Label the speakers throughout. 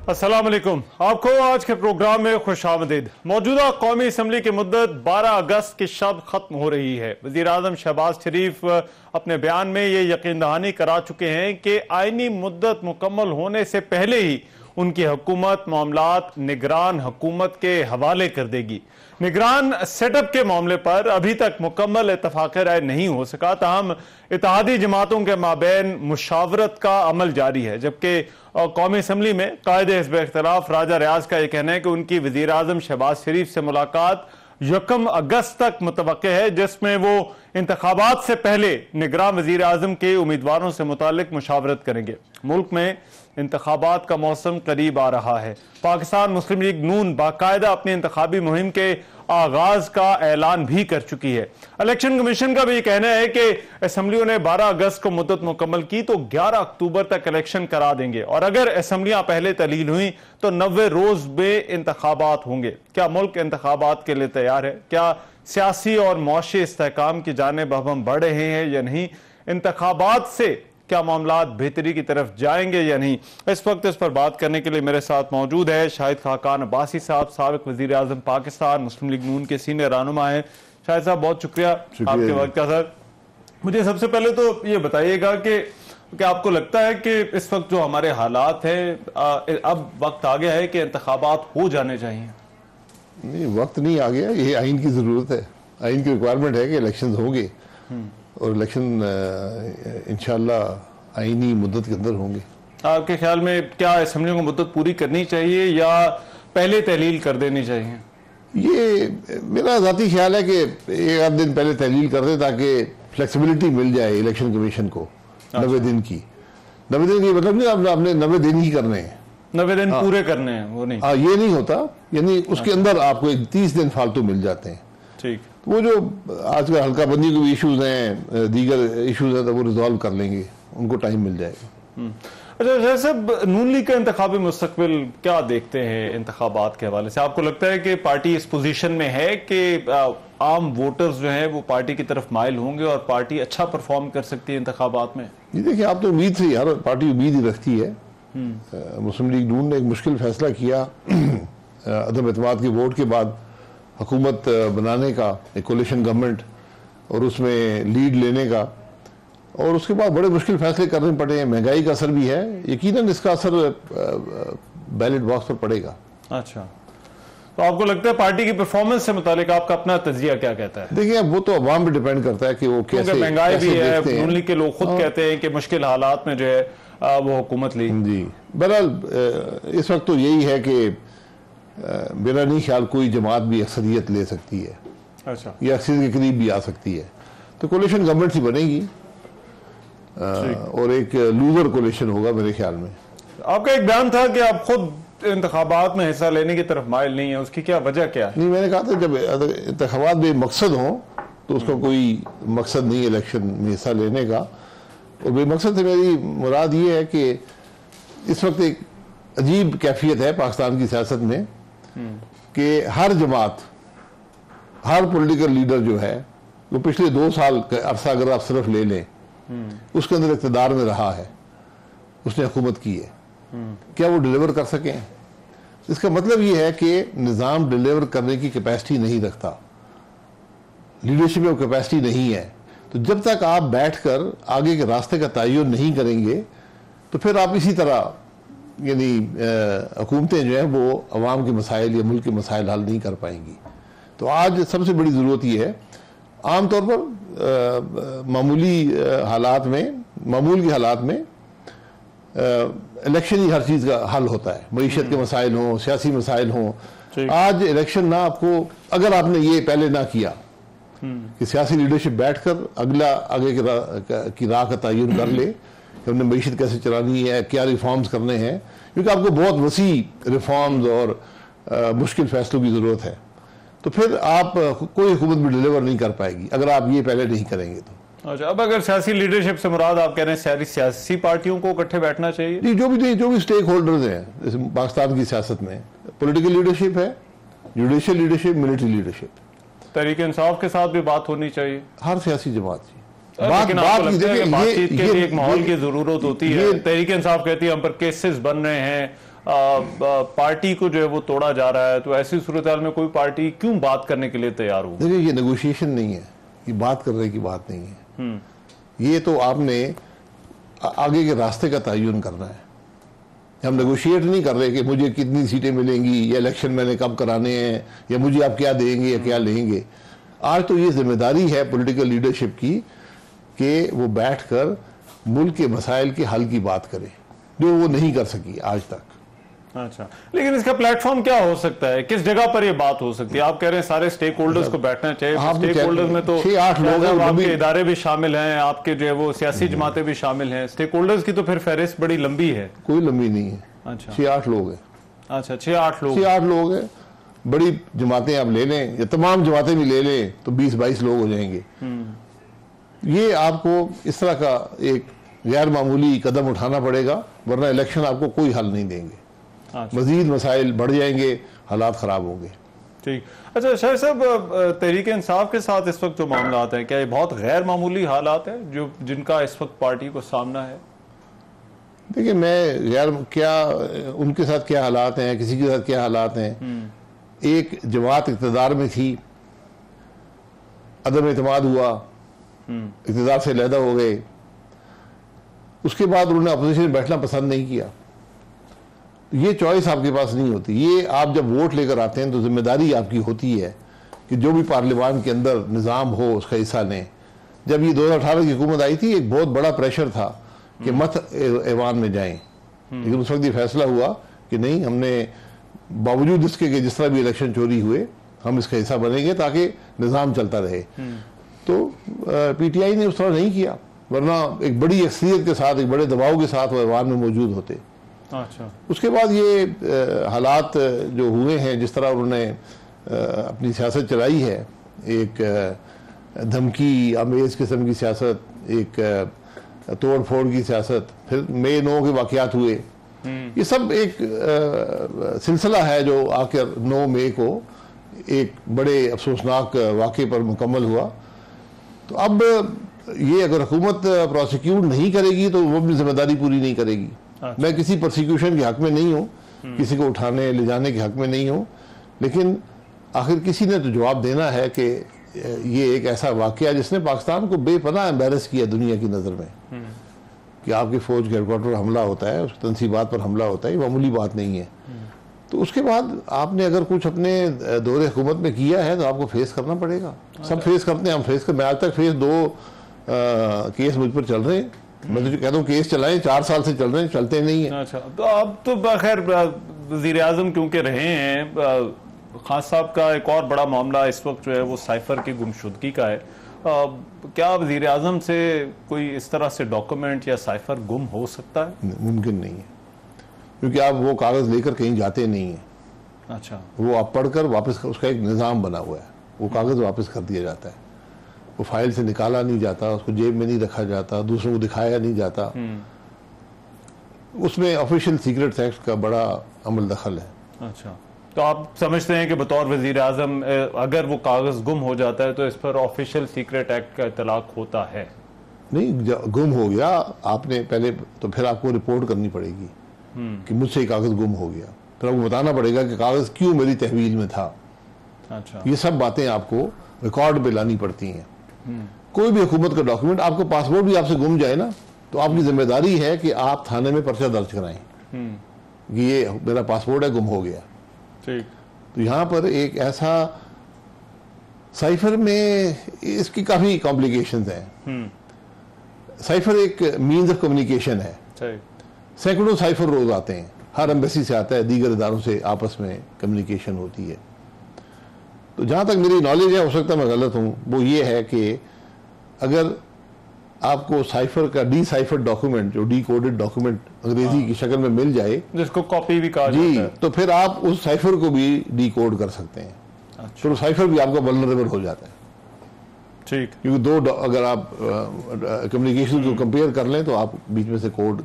Speaker 1: अस्सलाम वालेकुम। आपको आज के प्रोग्राम में खुशामदीद। मौजूदा कौमी असम्बली की मुद्दत 12 अगस्त की शब खत्म हो रही है। वज़ीर आज़म शहबाज शरीफ अपने बयान में ये यकीन दहानी करा चुके हैं कि आईनी मुद्दत मुकम्मल होने से पहले ही उनकी हुकूमत मामलात निगरान हुकूमत के हवाले कर देगी। निगरान सेटअप के मामले पर अभी तक मुकम्मल इत्तफाक़ राय नहीं हो सका, ताहम इत्तेहादी जमातों के माबैन मुशावरत का अमल जारी है। जबकि कौमी असम्बली में कायदे हिज़्ब इख्तिलाफ राजा रियाज का यह कहना है कि उनकी वज़ीर आज़म शहबाज शरीफ से मुलाकात 1 अगस्त तक मुतवक्के है, जिसमें वो इंतखाबात से पहले निगरान वज़ीर आज़म के उम्मीदवारों से मुतालिक मुशावरत करेंगे। मुल्क में इंतखाबात का मौसम करीब आ रहा है। पाकिस्तान मुस्लिम लीग नून बाकायदा अपनी इंतखाबी मुहिम के आगाज का ऐलान भी कर चुकी है। इलेक्शन कमीशन का भी कहना है कि असम्बलियों ने 12 अगस्त को मुद्दत मुकम्मल की तो 11 अक्टूबर तक इलेक्शन करा देंगे, और अगर असम्बलियां पहले तलील हुई तो 90 रोज में इंतखाबात होंगे। क्या मुल्क इंतखाबात के लिए तैयार है? क्या सियासी और मुआशी इस्तेहकाम की जानिब अब हम बढ़ रहे हैं या नहीं? इंतखाबात से क्या मामलात बेहतरी की तरफ जाएंगे या नहीं? इस वक्त इस पर बात करने के लिए मेरे साथ मौजूद है शाहिद खाकान अब्बासी साहब, साबिक वज़ीर आज़म पाकिस्तान, मुस्लिम लीग नून के सीनियर रहनुमा है। शाहिद साहब, बहुत शुक्रिया आपके वक्त का। सर, मुझे सबसे पहले तो ये बताइएगा कि आपको लगता है कि इस वक्त जो हमारे हालात हैं, अब वक्त आ गया है कि इंतखाबात हो जाने चाहिए?
Speaker 2: नहीं, वक्त नहीं आ गया, ये आइन की ज़रूरत है, आइन की रिक्वायरमेंट है कि इलेक्शन होंगे, और इलेक्शन इंशाल्लाह आईनी मुद्दत के अंदर होंगे।
Speaker 1: आपके ख्याल में क्या असम्बलियों को मुद्दत पूरी करनी चाहिए या पहले तहलील कर देनी चाहिए?
Speaker 2: ये मेरा ज़ाती ख्याल है कि एक आध दिन पहले तहलील कर दें ताकि फ्लेक्सिबिलिटी मिल जाए इलेक्शन कमीशन को। 90 दिन की, 90 दिन की मतलब नहीं आपने 90 दिन ही करने हैं,
Speaker 1: 90 दिन पूरे करने हैं, वो नहीं।
Speaker 2: ये नहीं होता, यानी उसके अंदर आपको 30 दिन फालतू मिल जाते हैं।
Speaker 1: ठीक,
Speaker 2: वो जो आजकल हल्का बंदी के भी इश्यूज हैं, दीगर इश्यूज हैं, तो वो रिजॉल्व कर लेंगे, उनको टाइम मिल जाएगा।
Speaker 1: अच्छा जैसे नून लीग का इंतखाबी मुस्तकबिल क्या देखते हैं इंतखाबात के हवाले से? आपको लगता है कि पार्टी इस पोजीशन में है कि आम वोटर्स जो हैं वो पार्टी की तरफ माइल होंगे और पार्टी अच्छा परफॉर्म कर सकती है इंतखाबात में?
Speaker 2: ये देखिए, आप तो उम्मीद से, हर पार्टी उम्मीद ही रखती है। मुस्लिम लीग नून ने एक मुश्किल फैसला किया अदम एतमाद के वोट के बाद हुकूमत बनाने का, एक कोलिशन गवर्नमेंट, और उसमें लीड लेने का, और उसके बाद बड़े मुश्किल फैसले करने पड़े हैं। महंगाई का असर भी है, यकीनन इसका असर बैलेट बॉक्स पर पड़ेगा।
Speaker 1: अच्छा, तो आपको लगता है पार्टी की परफॉर्मेंस से मुतालिक आपका अपना तजिया क्या कहता है?
Speaker 2: देखिए, वो तो अवाम पे डिपेंड करता है कि वो कैसे,
Speaker 1: महंगाई भी है, नून लीग के लोग खुद कहते हैं कि मुश्किल हालात में जो है वो हुकूमत ली।
Speaker 2: जी, बहरहाल इस वक्त तो यही है कि मेरा नहीं ख्याल कोई जमात भी अक्सरियत ले सकती है।
Speaker 1: अच्छा,
Speaker 2: या अक्सरियत के करीब भी आ सकती है, तो कोलिशन गवर्नमेंट ही बनेगी, और एक लूजर कोलिशन होगा मेरे ख्याल में।
Speaker 1: आपका एक बयान था कि आप खुद इंतखाबात में हिस्सा लेने की तरफ माइल नहीं है, उसकी क्या वजह क्या है?
Speaker 2: नहीं, मैंने कहा था जब इंतखाबात बेमकसद हो तो उसका कोई मकसद नहीं है इलेक्शन में हिस्सा लेने का। और बेमकसद से मेरी मुराद ये है कि इस वक्त एक अजीब कैफियत है पाकिस्तान की सियासत में कि हर जमात, हर पॉलिटिकल लीडर जो है वो पिछले 2 साल का अरसा अगर आप सिर्फ ले लें, उसके अंदर इक़्तिदार में रहा है, उसने हुकूमत की है, क्या वो डिलीवर कर सकें? इसका मतलब ये है कि निज़ाम डिलीवर करने की कैपेसिटी नहीं रखता, लीडरशिप में वो कैपेसिटी नहीं है। तो जब तक आप बैठकर आगे के रास्ते का तयन नहीं करेंगे तो फिर आप इसी तरह, यानी हुकूमतें जो है वो अवाम के मसाइल या मुल्क के मसाइल हल नहीं कर पाएंगी। तो आज सबसे बड़ी ज़रूरत ये है, आम तौर पर मामूली हालात में, मामूल के हालात में इलेक्शन ही हर चीज़ का हल होता है। मईशत के मसाइल हों, सियासी मसाइल हों, आज इलेक्शन ना, आपको अगर आपने ये पहले ना किया कि सियासी लीडरशिप बैठकर अगला आगे की राह का तयन कर ले कि हमने मईशत कैसे चलानी है, क्या रिफॉर्म्स करने हैं, क्योंकि आपको बहुत वसी रिफॉर्म्स और मुश्किल फैसलों की ज़रूरत है, तो फिर आप कोई हुकूमत भी डिलीवर नहीं कर पाएगी अगर आप ये पहले नहीं करेंगे तो।
Speaker 1: अच्छा, अब अगर सियासी लीडरशिप से मुराद आप कह रहे हैं सारी सियासी पार्टियों को इकट्ठे बैठना चाहिए?
Speaker 2: नहीं, जो भी स्टेक होल्डर्स हैं पाकिस्तान की सियासत में, पॉलिटिकल लीडरशिप है, judicial leadership, military leadership,
Speaker 1: Tehreek Insaf के साथ भी बात होनी चाहिए,
Speaker 2: हर सियासी जमात की
Speaker 1: बातचीत के लिए एक माहौल की जरूरत होती है। तहरीक इंसाफ कहती है हम पर केसेस बन रहे हैं, पार्टी को जो है वो तोड़ा जा रहा है, तो ऐसी सूरत हाल में कोई पार्टी क्यों बात करने के लिए तैयार हो?
Speaker 2: देखिए, ये नेगोशिएशन नहीं है, ये बात करने की बात नहीं है। ये तो आपने आगे के रास्ते का तयन करना है। हम नेगोशिएट नहीं कर रहे कि मुझे कितनी सीटें मिलेंगी या इलेक्शन मैंने कब कराने हैं या मुझे आप क्या देंगे या क्या लेंगे। आज तो ये जिम्मेदारी है पॉलिटिकल लीडरशिप की कि वो बैठकर मुल्क के मसाइल के हल की बात करे, जो वो नहीं कर सकी आज तक।
Speaker 1: अच्छा, लेकिन इसका प्लेटफॉर्म क्या हो सकता है? किस जगह पर ये बात हो सकती है? आप कह रहे हैं सारे स्टेक होल्डर्स को बैठना चाहिए। स्टेक होल्डर्स में तो
Speaker 2: 6-8 लोग हैं,
Speaker 1: आपके इदारे भी शामिल हैं, आपके जो है वो सियासी जमातें भी शामिल हैं। स्टेक होल्डर्स की तो फिर फहरिस्त बड़ी लंबी है।
Speaker 2: कोई लंबी नहीं है।
Speaker 1: अच्छा,
Speaker 2: 6-8 लोग हैं।
Speaker 1: अच्छा, 6-8
Speaker 2: लोग हैं। बड़ी जमातें आप ले लें या तमाम जमातें भी ले लें तो 20-22 लोग हो जाएंगे। ये आपको इस तरह का एक गैर मामूली कदम उठाना पड़ेगा, वरना इलेक्शन आपको कोई हल नहीं देंगे। मजीद मसाइल बढ़ जाएंगे, हालात खराब होंगे।
Speaker 1: ठीक। अच्छा शाहिद साहब, तहरीक इंसाफ के साथ इस वक्त जो मामला हैं, क्या ये बहुत गैर मामूली हालात हैं जो जिनका इस वक्त पार्टी को सामना है?
Speaker 2: देखिए, मैं उनके साथ क्या हालात हैं, किसी के साथ क्या हालात हैं। एक जमात इक़्तिदार में थी, अदम एतमाद हुआ, इक़्तिदार से अलहदा हो गए, उसके बाद उन्होंने अपोजिशन में बैठना पसंद नहीं किया। ये चॉइस आपके पास नहीं होती। ये आप जब वोट लेकर आते हैं तो जिम्मेदारी आपकी होती है कि जो भी पार्लियामान के अंदर निज़ाम हो उसका हिस्सा लें। जब ये 2018 की हुकूमत आई थी, एक बहुत बड़ा प्रेशर था कि मत ऐवान में जाएं, लेकिन उस वक्त ये फैसला हुआ कि नहीं, हमने बावजूद इसके कि जिस तरह भी इलेक्शन चोरी हुए हम इसका हिस्सा बनेंगे ताकि निज़ाम चलता रहे। तो PTI ने उस तरह नहीं किया, वरना एक बड़ी अक्सरियत के साथ, एक बड़े दबाव के साथ वो ऐवान में मौजूद होते।
Speaker 1: अच्छा, उसके
Speaker 2: बाद ये हालात जो हुए हैं, जिस तरह उन्होंने अपनी सियासत चलाई है, एक धमकी आमेज किस्म की सियासत, एक तोड़ फोड़ की सियासत, फिर मई 9 के वाक़यात हुए, ये सब एक सिलसिला है जो आखिर 9 मई को एक बड़े अफसोसनाक वाक़े पर मुकम्मल हुआ। तो अब ये अगर हुकूमत प्रोसिक्यूट नहीं करेगी तो वो अपनी जिम्मेदारी पूरी नहीं करेगी। अच्छा। मैं किसी प्रोसिक्यूशन के हक में नहीं हूँ, किसी को उठाने ले जाने के हक में नहीं हूँ, लेकिन आखिर किसी ने तो जवाब देना है कि ये एक ऐसा वाक़या जिसने पाकिस्तान को बेपनाह एम्बैरस किया दुनिया की नज़र में, कि आपकी फ़ौज के हेडक्वार्टर पर हमला होता है, उस तनसीबात पर हमला होता है, ये मामूली बात नहीं है। तो उसके बाद आपने अगर कुछ अपने दौरे हुकूमत में किया है तो आपको फेस करना पड़ेगा। सब फेस करते हैं, हम फेस कर, मैं आज तक फेस 2 केस मुझ पर चल रहे हैं। मैं तो कहता हूँ केस चलाएं, 4 साल से चल रहे हैं, चलते नहीं है।
Speaker 1: अच्छा, तो अब तो खैर वज़ीर आज़म क्योंकि रहे हैं, खान साहब का एक और बड़ा मामला इस वक्त जो है वो साइफर की गुमशुदगी का है। क्या वज़ीर आज़म से कोई इस तरह से डॉक्यूमेंट या साइफर गुम हो सकता है?
Speaker 2: मुमकिन नहीं है, क्योंकि आप वो कागज़ लेकर कहीं जाते नहीं हैं।
Speaker 1: अच्छा,
Speaker 2: वो आप पढ़कर वापस, उसका एक निज़ाम बना हुआ है, वो कागज़ वापस कर दिया जाता है, वो फाइल से निकाला नहीं जाता, उसको जेब में नहीं रखा जाता, दूसरों को दिखाया नहीं जाता। उसमें ऑफिशियल सीक्रेट्स एक्ट का बड़ा अमल दखल है।
Speaker 1: अच्छा, तो आप समझते हैं कि बतौर वज़ीर आज़म अगर वो कागज़ गुम हो जाता है तो इस पर ऑफिशियल सीक्रेट एक्ट का इतलाक होता है?
Speaker 2: नहीं, गुम हो गया आपने पहले, तो फिर आपको रिपोर्ट करनी पड़ेगी कि मुझसे कागज़ गुम हो गया, फिर आपको बताना पड़ेगा कि कागज़ क्यों मेरी तहवील में था।
Speaker 1: अच्छा,
Speaker 2: ये सब बातें आपको रिकॉर्ड पे लानी पड़ती हैं। कोई भी हुकूमत का डॉक्यूमेंट, आपको पासपोर्ट भी आपसे गुम जाए ना, तो आपकी जिम्मेदारी है कि आप थाने में पर्चा दर्ज कराएं कि ये मेरा पासपोर्ट है, गुम हो गया।
Speaker 1: ठीक।
Speaker 2: तो यहाँ पर एक ऐसा, साइफर में इसकी काफ़ी कॉम्प्लिकेशंस हैं। साइफर एक मीन्स ऑफ कम्युनिकेशन है। सैकड़ों साइफर रोज आते हैं, हर एम्बेसी से आता है, दीगर इदारों से आपस में कम्युनिकेशन होती है। तो जहाँ तक मेरी नॉलेज है, हो सकता है मैं गलत हूँ, वो ये है कि अगर आपको साइफर का डी साइफर डॉक्यूमेंट, जो डी कोडेड डॉक्यूमेंट अंग्रेजी की शक्ल में मिल जाए, जिसको
Speaker 1: कॉपी भी कहा जाता है,
Speaker 2: तो फिर आप उस साइफर को भी डी कोड कर सकते हैं। अच्छा। तो साइफर भी आपका वल्नरेबल हो जाता है।
Speaker 1: ठीक,
Speaker 2: क्योंकि दो अगर आप कम्युनिकेशन को कंपेयर कर लें तो आप बीच में से कोड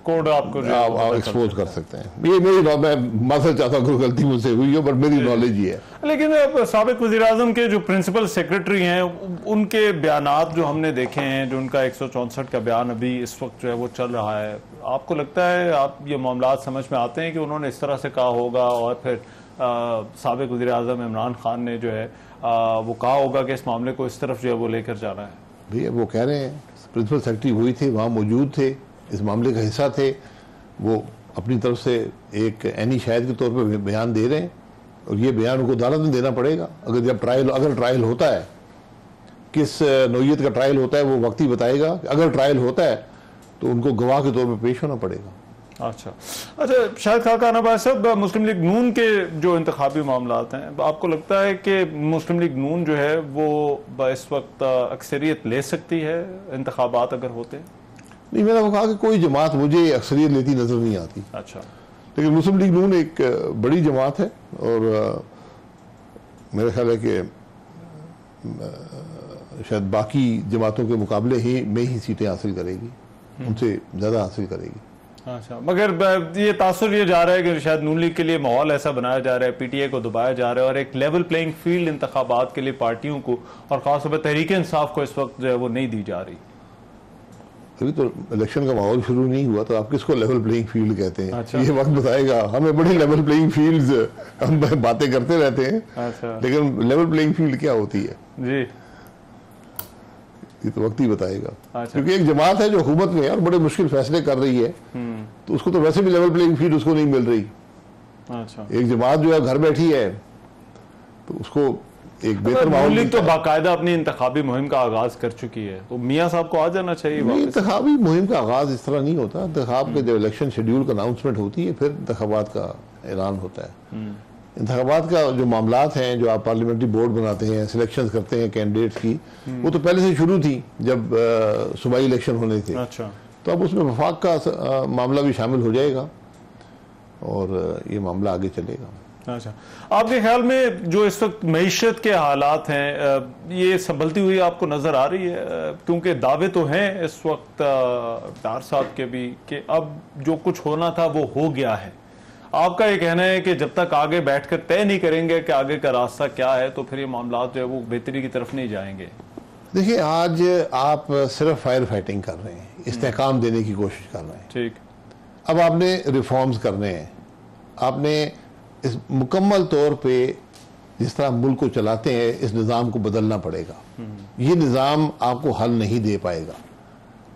Speaker 1: कोड आपको
Speaker 2: आप एक्सपोज कर सकते हैं। ये मेरी मैं माफी चाहता हूँ, गलती मुझसे हुई हो, बट मेरी नॉलेज ही है।
Speaker 1: लेकिन साबिक वज़ीर-ए-आज़म के जो प्रिंसिपल सेक्रेटरी हैं, उनके बयानात जो हमने देखे हैं, जो उनका 164 का बयान अभी इस वक्त जो है वो चल रहा है, आपको लगता है आप ये मामला समझ में आते हैं कि उन्होंने इस तरह से कहा होगा और फिर साबिक वज़ीर-ए-आज़म इमरान खान ने जो है वो कहा होगा कि इस मामले को इस तरफ जो है वो लेकर जाना है?
Speaker 2: भैया वो कह रहे हैं, प्रिंसिपल सेक्रेटरी वही थे, वहाँ मौजूद थे, इस मामले का हिस्सा थे, वो अपनी तरफ से एक एनी शाहिद के तौर पर बयान दे रहे हैं और ये बयान उनको अदालत में देना पड़ेगा। अगर ट्रायल होता है, किस नौइयत का ट्रायल होता है वो वक्त ही बताएगा। अगर ट्रायल होता है तो उनको गवाह के तौर पर पेश होना पड़ेगा।
Speaker 1: अच्छा, शाहिद खाकान अब्बास साहब, मुस्लिम लीग नून के जो इंतखाबी मामलात हैं, आपको लगता है कि मुस्लिम लीग नून जो है वो इस वक्त अक्सरियत ले सकती है इंतखाबात अगर होते हैं?
Speaker 2: नहीं, मैंने वो कहा कि कोई जमात मुझे अक्सरियत लेती नजर नहीं आती।
Speaker 1: अच्छा,
Speaker 2: लेकिन मुस्लिम लीग नून एक बड़ी जमात है और मेरा ख्याल है कि शायद बाकी जमातों के मुकाबले में ही सीटें हासिल करेगी, उनसे ज़्यादा हासिल करेगी।
Speaker 1: अच्छा, मगर ये तासुर ये जा रहा है कि शायद नून लीग के लिए माहौल ऐसा बनाया जा रहा है, पीटीआई को दबाया जा रहा है और एक लेवल प्लेइंग फील्ड इंतखाबात के लिए पार्टियों को और खासतौर पर तहरीक इंसाफ को इस वक्त जो है वो नहीं दी जा रही।
Speaker 2: अभी तो इलेक्शन का माहौल शुरू नहीं हुआ, तो आप किसको लेवल प्लेइंग फील्ड कहते हैं?
Speaker 1: अच्छा।
Speaker 2: ये वक्त बताएगा। हमें बड़ी लेवल प्लेइंग फील्ड्स, हम बातें करते रहते हैं।
Speaker 1: अच्छा।
Speaker 2: लेकिन लेवल प्लेइंग फील्ड क्या होती है
Speaker 1: जी,
Speaker 2: ये तो वक्त ही बताएगा।
Speaker 1: अच्छा।
Speaker 2: क्योंकि एक जमात है जो हुकूमत में है और बड़े मुश्किल फैसले कर रही है, तो उसको तो वैसे भी लेवल प्लेइंग फील्ड उसको नहीं मिल रही।
Speaker 1: अच्छा,
Speaker 2: एक जमात जो है घर बैठी है तो उसको एक बेहतर माहौल
Speaker 1: नून लीग तो बाकायदा अपनी इंतखाबी मुहिम का आगाज कर चुकी है, तो मियां साहब को आ जाना चाहिए वापस।
Speaker 2: इंतखाबी मुहिम का आगाज इस तरह नहीं होता। इंतखाब के जब इलेक्शन शेड्यूल का अनाउंसमेंट होती है फिर इंतखाबात का ऐलान होता है। इंतखाबात का जो मामलात हैं, जो आप पार्लियामेंट्री बोर्ड बनाते हैं, सिलेक्शन करते हैं कैंडिडेट्स की, वो तो पहले से शुरू थी जब सूबाई इलेक्शन होने थे।
Speaker 1: अच्छा,
Speaker 2: तो अब उसमें वफाक का मामला भी शामिल हो जाएगा और ये मामला आगे चलेगा।
Speaker 1: अच्छा, आपके ख्याल में जो इस वक्त मईशत के हालात हैं, ये संभलती हुई आपको नजर आ रही है? क्योंकि दावे तो हैं इस वक्त डार साहब के भी कि अब जो कुछ होना था वो हो गया है। आपका ये कहना है कि जब तक आगे बैठकर तय नहीं करेंगे कि आगे का रास्ता क्या है, तो फिर ये मामला जो है वो बेहतरी की तरफ नहीं जाएंगे?
Speaker 2: देखिए, आज आप सिर्फ फायर फाइटिंग कर रहे हैं, इस्तेहकाम देने की कोशिश कर रहे हैं।
Speaker 1: ठीक,
Speaker 2: अब आपने रिफॉर्म्स करने हैं। आपने इस मुकम्मल तौर पे जिस तरह मुल्क को चलाते हैं इस निज़ाम को बदलना पड़ेगा। ये निज़ाम आपको हल नहीं दे पाएगा।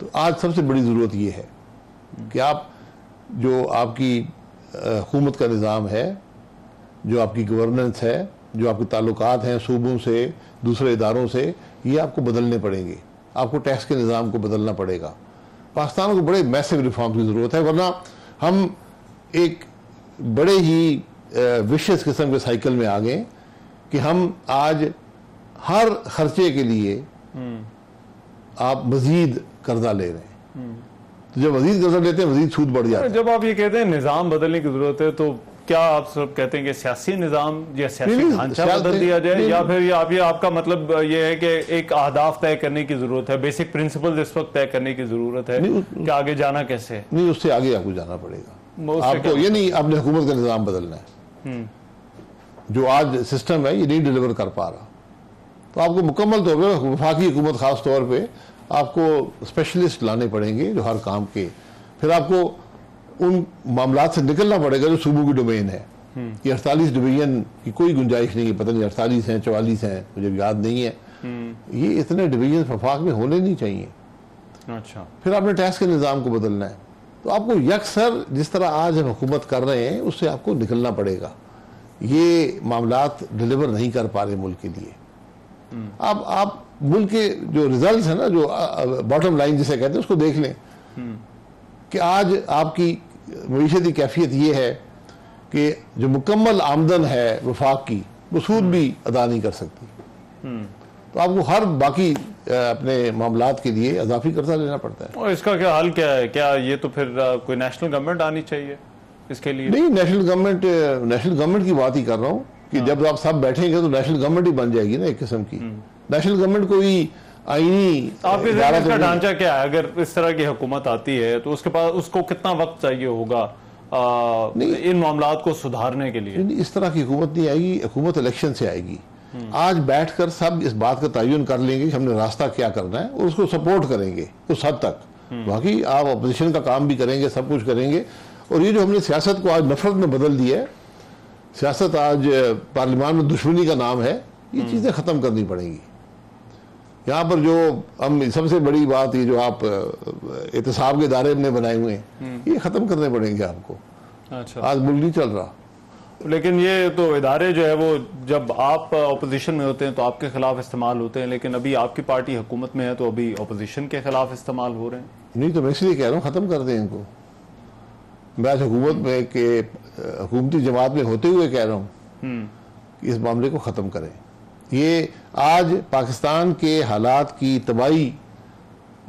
Speaker 2: तो आज सबसे बड़ी ज़रूरत ये है कि आप जो आपकी हुकूमत का निज़ाम है, जो आपकी गवर्नेंस है, जो आपके ताल्लुकात हैं सूबों से, दूसरे इदारों से, ये आपको बदलने पड़ेंगे। आपको टैक्स के निज़ाम को बदलना पड़ेगा। पाकिस्तान को बड़े मैसिव रिफॉर्म की ज़रूरत है, वरना हम एक बड़े ही विशेष किस्म के साइकिल में आ गए कि हम आज हर खर्चे के लिए आप मजीद कर्जा ले रहे हैं। तो जब मजीद कर्जा लेते हैं मजीद सूद बढ़ जाता है।
Speaker 1: जब आप ये कहते हैं निजाम बदलने की जरूरत है, तो क्या आप सब कहते हैं कि सियासी निजाम या सियासी ढांचा बदल दिया जाए, या फिर ये आपका मतलब ये है कि एक अहदाफ तय करने की जरूरत है, बेसिक प्रिंसिपल इस वक्त तय करने की जरूरत है कि आगे जाना कैसे है?
Speaker 2: नहीं, उससे आगे आपको जाना पड़ेगा। आपको ये नहीं आपने हुकूमत का निजाम बदलना है। जो आज सिस्टम है ये नहीं डिलीवर कर पा रहा, तो आपको मुकम्मल तौर पर वफाकी हुकूमत खास तौर पे आपको स्पेशलिस्ट लाने पड़ेंगे जो हर काम के, फिर आपको उन मामलात से निकलना पड़ेगा जो सूबों की डोमेन है। ये 48 डिवीजन की कोई गुंजाइश नहीं है, पता नहीं 48 हैं 44 हैं, मुझे याद नहीं है। ये इतने डिवीजन वफाक में होने नहीं चाहिए।
Speaker 1: अच्छा,
Speaker 2: फिर आपने टैक्स के निज़ाम को बदलना है, तो आपको यकसर जिस तरह आज हम हुकूमत कर रहे हैं उससे आपको निकलना पड़ेगा। ये मामलात डिलीवर नहीं कर पा रहे मुल्क के लिए। आप मुल्क के जो रिजल्ट है ना, जो बॉटम लाइन जिसे कहते हैं, उसको देख लें कि आज आपकी मईशती कैफियत ये है कि जो मुकम्मल आमदन है वफाक की, वो सूद भी अदा नहीं कर सकती। तो आपको हर बाकी अपने मामलात के लिए अजाफी कर्जा लेना पड़ता है।
Speaker 1: और इसका क्या हल क्या है? क्या ये तो फिर कोई नेशनल गवर्नमेंट आनी चाहिए इसके लिए?
Speaker 2: नहीं, नेशनल गवर्नमेंट की बात ही कर रहा हूँ कि जब आप सब बैठेंगे तो नेशनल गवर्नमेंट ही बन जाएगी ना एक किस्म की। नेशनल गवर्नमेंट कोई आईनी
Speaker 1: आपके
Speaker 2: इदारा
Speaker 1: इसका
Speaker 2: तो
Speaker 1: ढांचा क्या है? अगर इस तरह की हुकूमत आती है तो उसके पास उसको कितना वक्त चाहिए होगा इन मामलात को सुधारने के लिए?
Speaker 2: नहीं, इस तरह की हुकूमत नहीं आएगी, हुकूमत इलेक्शन से आएगी। आज बैठकर सब इस बात का तयन कर लेंगे कि हमने रास्ता क्या करना है और उसको सपोर्ट करेंगे उस हद तक। बाकी आप अपोजिशन का काम भी करेंगे, सब कुछ करेंगे। और ये जो हमने सियासत को आज नफरत में बदल दिया है, सियासत आज पार्लियामान में दुश्मनी का नाम है, ये चीज़ें ख़त्म करनी पड़ेंगी। यहाँ पर जो हम सबसे बड़ी बात ये जो आप एहतसाब के इदारे हमने बनाए हुए हैं, ये ख़त्म करने पड़ेंगे आपको।
Speaker 1: अच्छा,
Speaker 2: आज मुल्क नहीं चल रहा।
Speaker 1: लेकिन ये तो इदारे जो है वो जब आप अपोजिशन में होते हैं तो आपके खिलाफ इस्तेमाल होते हैं, लेकिन अभी आपकी पार्टी हुकूमत में है तो अभी अपोजिशन के खिलाफ इस्तेमाल हो रहे हैं।
Speaker 2: नहीं तो मैं इसलिए कह रहा हूँ ख़त्म कर दें इनको। मैं आज हुकूमत में के हुकूमती जमात में होते हुए कह रहा हूँ कि इस मामले को ख़त्म करें। ये आज पाकिस्तान के हालात की तबाही,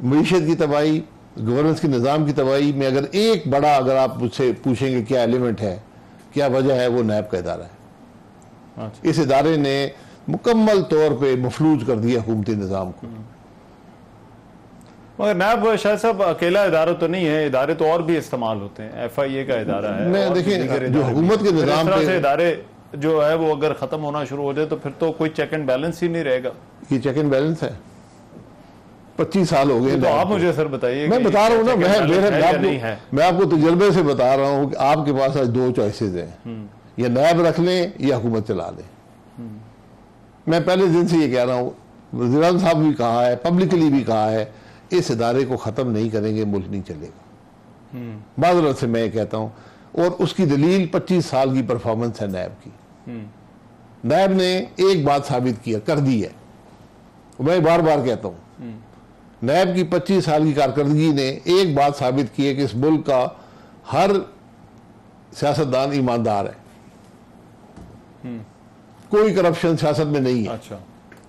Speaker 2: मईशत की तबाही, गवर्नेंस के निज़ाम की तबाही में अगर एक बड़ा, अगर आप मुझसे पूछेंगे क्या एलिमेंट है, क्या वजह है, वो नैब का इदारा है।
Speaker 1: अच्छा।
Speaker 2: इस इदारे ने मुकम्मल तौर पे मफलूज कर दिया हुकूमती निज़ाम को।
Speaker 1: मगर नैब शायद साहब अकेला इदारा तो नहीं है, इदारे तो और भी इस्तेमाल होते हैं। FIA का इदारा है।
Speaker 2: मैं देखिए जो हुकूमत के निज़ाम पे
Speaker 1: इदारे जो है वो अगर खत्म होना शुरू हो जाए तो फिर तो कोई चेक एंड बैलेंस ही नहीं रहेगा।
Speaker 2: ये चेक एंड बैलेंस है। 25 साल हो गए।
Speaker 1: तो आप मुझे सर बताइए।
Speaker 2: मैं बता रहा हूँ ना, मैं आपको तजुर्बे से बता रहा हूँ कि आपके पास आज दो चॉइसेस हैं, या नैब रख लें या हुकूमत चला लें। मैं पहले दिन से ये कह रहा हूँ, वज़ीर आज़म साहब भी कहा है, पब्लिकली भी कहा है, इस इदारे को ख़त्म नहीं करेंगे मुल्क नहीं चलेगा। माज़रत से मैं कहता हूँ, और उसकी दलील 25 साल की परफॉर्मेंस है नैब की। नैब ने एक बात साबित किया, कर दी है। मैं बार बार कहता हूँ, नैब की 25 साल की कारकर्दगी ने एक बात साबित की है कि इस मुल्क का हर सियासतदान ईमानदार है। कोई करप्शन सियासत में नहीं है।
Speaker 1: अच्छा।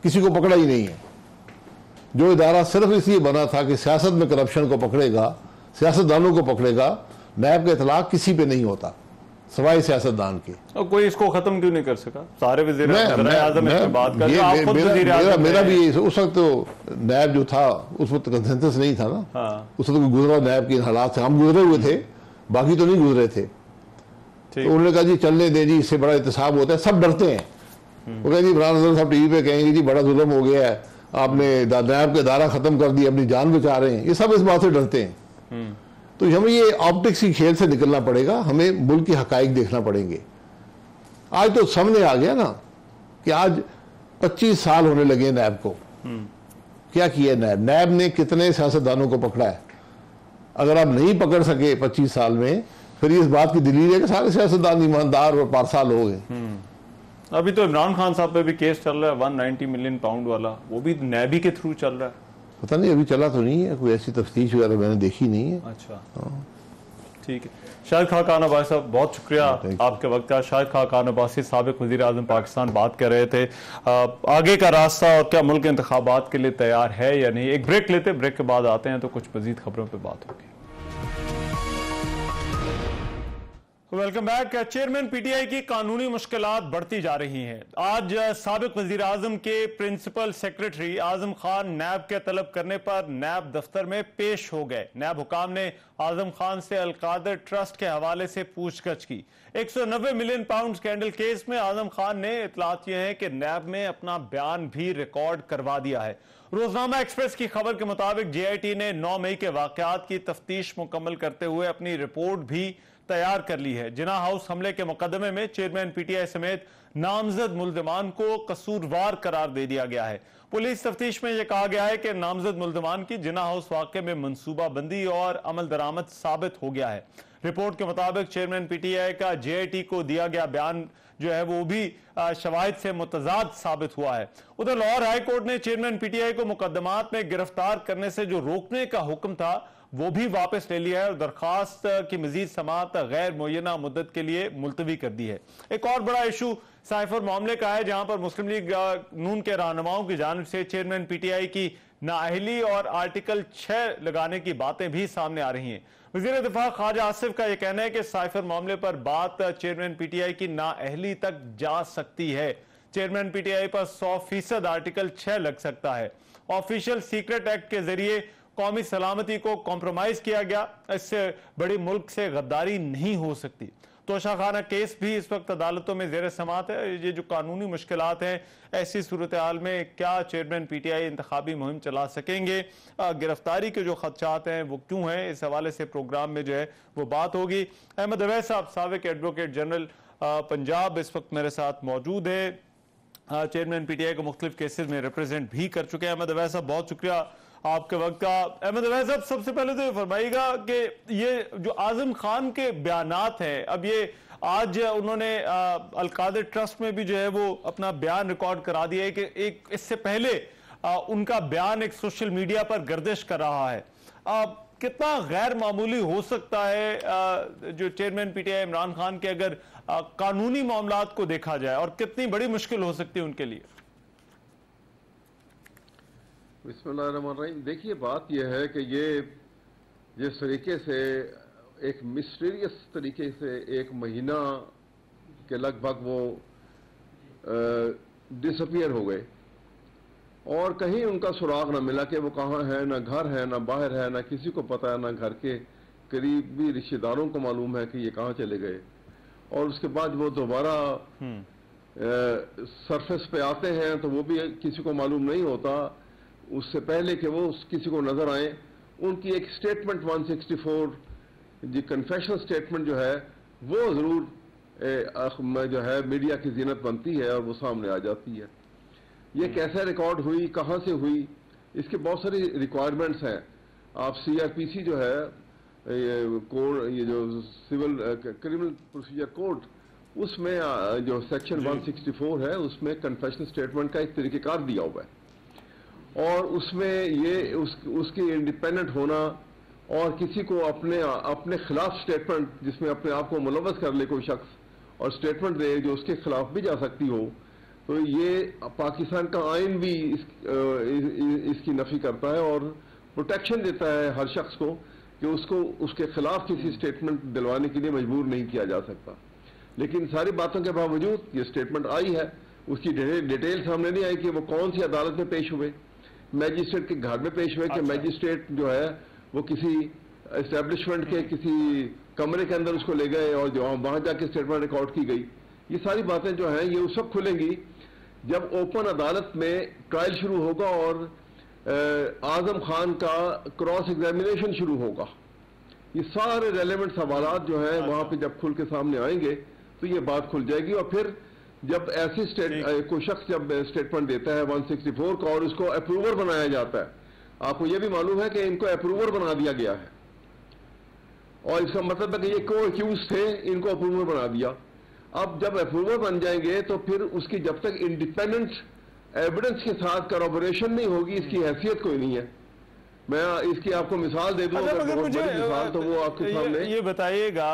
Speaker 2: किसी को पकड़ा ही नहीं है। जो इदारा सिर्फ इसलिए बना था कि सियासत में करप्शन को पकड़ेगा, सियासतदानों को पकड़ेगा, नैब का इतलाक किसी पे नहीं होता सवाए सियासतदान के।
Speaker 1: और कोई इसको खत्म क्यों नहीं कर सका? सारे वज़ीर आज़म इस पे बात कर रहे हैं, आप खुद वज़ीर
Speaker 2: मेरा
Speaker 1: आज़म
Speaker 2: मेरा
Speaker 1: हैं।
Speaker 2: भी उस वक्त तो नैब जो था उस वक्त कंसेंसस नहीं था ना।
Speaker 1: हाँ,
Speaker 2: उस वक्त गुजरा नैब के हालात से, हम गुजरे हुए थे, बाकी तो नहीं गुजरे थे। तो
Speaker 1: ठीक।
Speaker 2: उन्होंने कहा जी चलने दे जी, इससे बड़ा एहतसाब होता है। सब डरते हैं। वो कहें जी इमरान खान साहब टीवी पे कहेंगे जी बड़ा जुल्म हो गया है, आपने नैब का इदारा खत्म कर दिया, अपनी जान बचा रहे हैं। ये सब इस बात से डरते हैं। तो हमें ये ऑप्टिक्स की खेल से निकलना पड़ेगा, हमें मुल्क के हकाइक देखना पड़ेंगे। आज तो सामने आ गया ना कि आज 25 साल होने लगे नैब को। क्या किया नैब ने कितने सियासतदानों को पकड़ा है? अगर आप नहीं पकड़ सके 25 साल में, फिर इस बात की दलील है कि सारे सियासतदान ईमानदार और पारसाल हो गए।
Speaker 1: अभी तो इमरान खान साहब पे भी केस चल रहा है 190 मिलियन पाउंड वाला, वो भी नैबी के थ्रू चल रहा है।
Speaker 2: पता नहीं, अभी चला तो नहीं है, कोई ऐसी तफ्तीश वगैरह मैंने देखी नहीं है।
Speaker 1: अच्छा, ठीक है। शाहिद खान अब्बासी साहब, बहुत शुक्रिया आपके वक्त का। शाहिद खान अब्बासी साबिक वज़ीर आज़म पाकिस्तान बात कर रहे थे। आगे का रास्ता और क्या मुल्क इंतखाबात के लिए तैयार है या नहीं। एक ब्रेक लेते, ब्रेक के बाद आते हैं तो कुछ मजीद खबरों पर बात होगी। Welcome back. चेयरमैन PTI की कानूनी मुश्किलात बढ़ती जा रही हैं। आज साबिक वजीर आजम के प्रिंसिपल सेक्रेटरी आजम खान नैब के तलब करने पर नैब दफ्तर में पेश हो गए। नैब हुकाम ने आजम खान से अलकादर ट्रस्ट के हवाले से पूछगछ की। 190 मिलियन पाउंड स्कैंडल केस में आजम खान ने इतलात किए हैं कि नैब में अपना बयान भी रिकॉर्ड करवा दिया है। रोजनामा एक्सप्रेस की खबर के मुताबिक JIT ने 9 मई के वाकयात की तफ्तीश मुकम्मल करते हुए अपनी रिपोर्ट भी तैयार कर ली है। जिना हाउस हमले के मुकदमे में चेयरमैन PTI समेत नामजद मुल्जमान को कसूरवार करार दे दिया गया है। पुलिस तफ्तीश में यह कहा गया है कि नामजद मुल्जमान की जिना हाउस वाक़े में मनसूबाबंदी और अमल दरामद साबित हो गया है। रिपोर्ट के मुताबिक चेयरमैन PTI का JIT को दिया गया बयान जो है वो भी शवाहिद से मुतजाद साबित हुआ है। उधर लाहौर हाई कोर्ट ने चेयरमैन PTI को मुकदमात में गिरफ्तार करने से जो रोकने का हुक्म था वो भी वापस ले लिया है और दरखास्त की मजीद समाअत गैर मुय्यना मुद्दत के लिए मुलतवी कर दी है। एक और बड़ा इशू साइफर मामले का है, जहां पर मुस्लिम लीग नून के रहनुमाओं की जानिब से चेयरमैन PTI की नाअहली और आर्टिकल 6 लगाने की बातें भी सामने आ रही हैं। वज़ीर दिफा ख्वाजा आसिफ का यह कहना है कि साइफर मामले पर बात चेयरमैन PTI की नाअहली तक जा सकती है। चेयरमैन पीटीआई पर 100% आर्टिकल 6 लग सकता है। ऑफिशियल सीक्रेट एक्ट के जरिए कौमी सलामती को कॉम्प्रोमाइज किया गया। इससे बड़ी मुल्क से गद्दारी नहीं हो सकती। तोशाखाना केस भी इस वक्त अदालतों में जेर समात है। ये जो कानूनी मुश्किलात हैं, ऐसी सूरत हाल में क्या चेयरमैन पीटीआई इंतखाबी मुहिम चला सकेंगे, गिरफ्तारी के जो खदशात हैं वो क्यों हैं, इस हवाले से प्रोग्राम में जो है वो बात होगी। अहमद अवैस साहब, साबिक एडवोकेट जनरल पंजाब, इस वक्त मेरे साथ मौजूद है। चेयरमैन पीटीआई को मुख्तलिफ केसेस में रिप्रेजेंट भी कर चुके हैं। अहमद अवैस साहब, बहुत शुक्रिया आपके वक्त का। अहमद अवैस साहब, सबसे पहले तो ये फरमाइएगा कि ये जो आजम खान के बयानात हैं, अब ये आज उन्होंने अलकादर ट्रस्ट में भी जो है वो अपना बयान रिकॉर्ड करा दिया है कि एक इससे पहले उनका बयान एक सोशल मीडिया पर गर्दिश कर रहा है। कितना गैर मामूली हो सकता है जो चेयरमैन पीटीआई इमरान खान के अगर कानूनी मामलात को देखा जाए, और कितनी बड़ी मुश्किल हो सकती है उनके लिए?
Speaker 3: बिस्मिल्लाहिर्रहमानिर्रहीम। देखिए, बात यह है कि ये जिस तरीके से एक मिस्टीरियस तरीके से 1 महीना के लगभग वो डिसअपियर हो गए और कहीं उनका सुराग ना मिला कि वो कहाँ है, ना घर है, ना बाहर है, ना किसी को पता है, ना घर के करीबी रिश्तेदारों को मालूम है कि ये कहाँ चले गए। और उसके बाद वो दोबारा सरफेस पे आते हैं तो वो भी किसी को मालूम नहीं होता। उससे पहले कि वो किसी को नजर आए, उनकी एक स्टेटमेंट 164 जो कन्फेशन स्टेटमेंट जो है वो जरूर जो है मीडिया की जीनत बनती है और वो सामने आ जाती है। ये कैसे रिकॉर्ड हुई, कहाँ से हुई, इसके बहुत सारी रिक्वायरमेंट्स हैं। आप सीआरपीसी जो है कोड, ये जो सिविल क्रिमिनल प्रोसीजर कोड, उसमें जो सेक्शन 164 है उसमें कन्फेशन स्टेटमेंट का एक तरीकेकार दिया हुआ है और उसमें ये उसकी इंडिपेंडेंट होना और किसी को अपने खिलाफ स्टेटमेंट जिसमें अपने आप को मुलव्वस कर ले कोई शख्स और स्टेटमेंट दे जो उसके खिलाफ भी जा सकती हो, तो ये पाकिस्तान का आइन भी इसकी नफी करता है और प्रोटेक्शन देता है हर शख्स को कि उसको उसके खिलाफ किसी स्टेटमेंट दिलवाने के लिए मजबूर नहीं किया जा सकता। लेकिन सारी बातों के बावजूद ये स्टेटमेंट आई है, उसकी डिटेल सामने नहीं आई कि वो कौन सी अदालत में पेश हुए, मैजिस्ट्रेट के घर में पेश हुए कि मैजिस्ट्रेट जो है वो किसी एस्टेब्लिशमेंट के किसी कमरे के अंदर उसको ले गए और जो वहां जाके स्टेटमेंट रिकॉर्ड की गई। ये सारी बातें जो हैं ये उस वक्त खुलेंगी जब ओपन अदालत में ट्रायल शुरू होगा और आजम खान का क्रॉस एग्जामिनेशन शुरू होगा। ये सारे रेलेवेंट सवालात जो हैं वहां पे जब खुल के सामने आएंगे तो ये बात खुल जाएगी। और फिर जब ऐसी कोई शख्स जब स्टेटमेंट देता है 164 का और उसको अप्रूवर बनाया जाता है, आपको ये भी मालूम है कि इनको अप्रूवर बना दिया गया है और इसका मतलब है कि ये को एक्यूज थे, इनको अप्रूवर बना दिया। अब जब अप्रूवर बन जाएंगे तो फिर उसकी जब तक इंडिपेंडेंट एविडेंस के साथ करॉबोरेशन नहीं होगी, इसकी हैसियत कोई नहीं है। मैं इसकी आपको मिसाल दे दूं,
Speaker 1: अगर मुझे
Speaker 3: मिसाल तो वो आपके सामने
Speaker 1: ये बताइएगा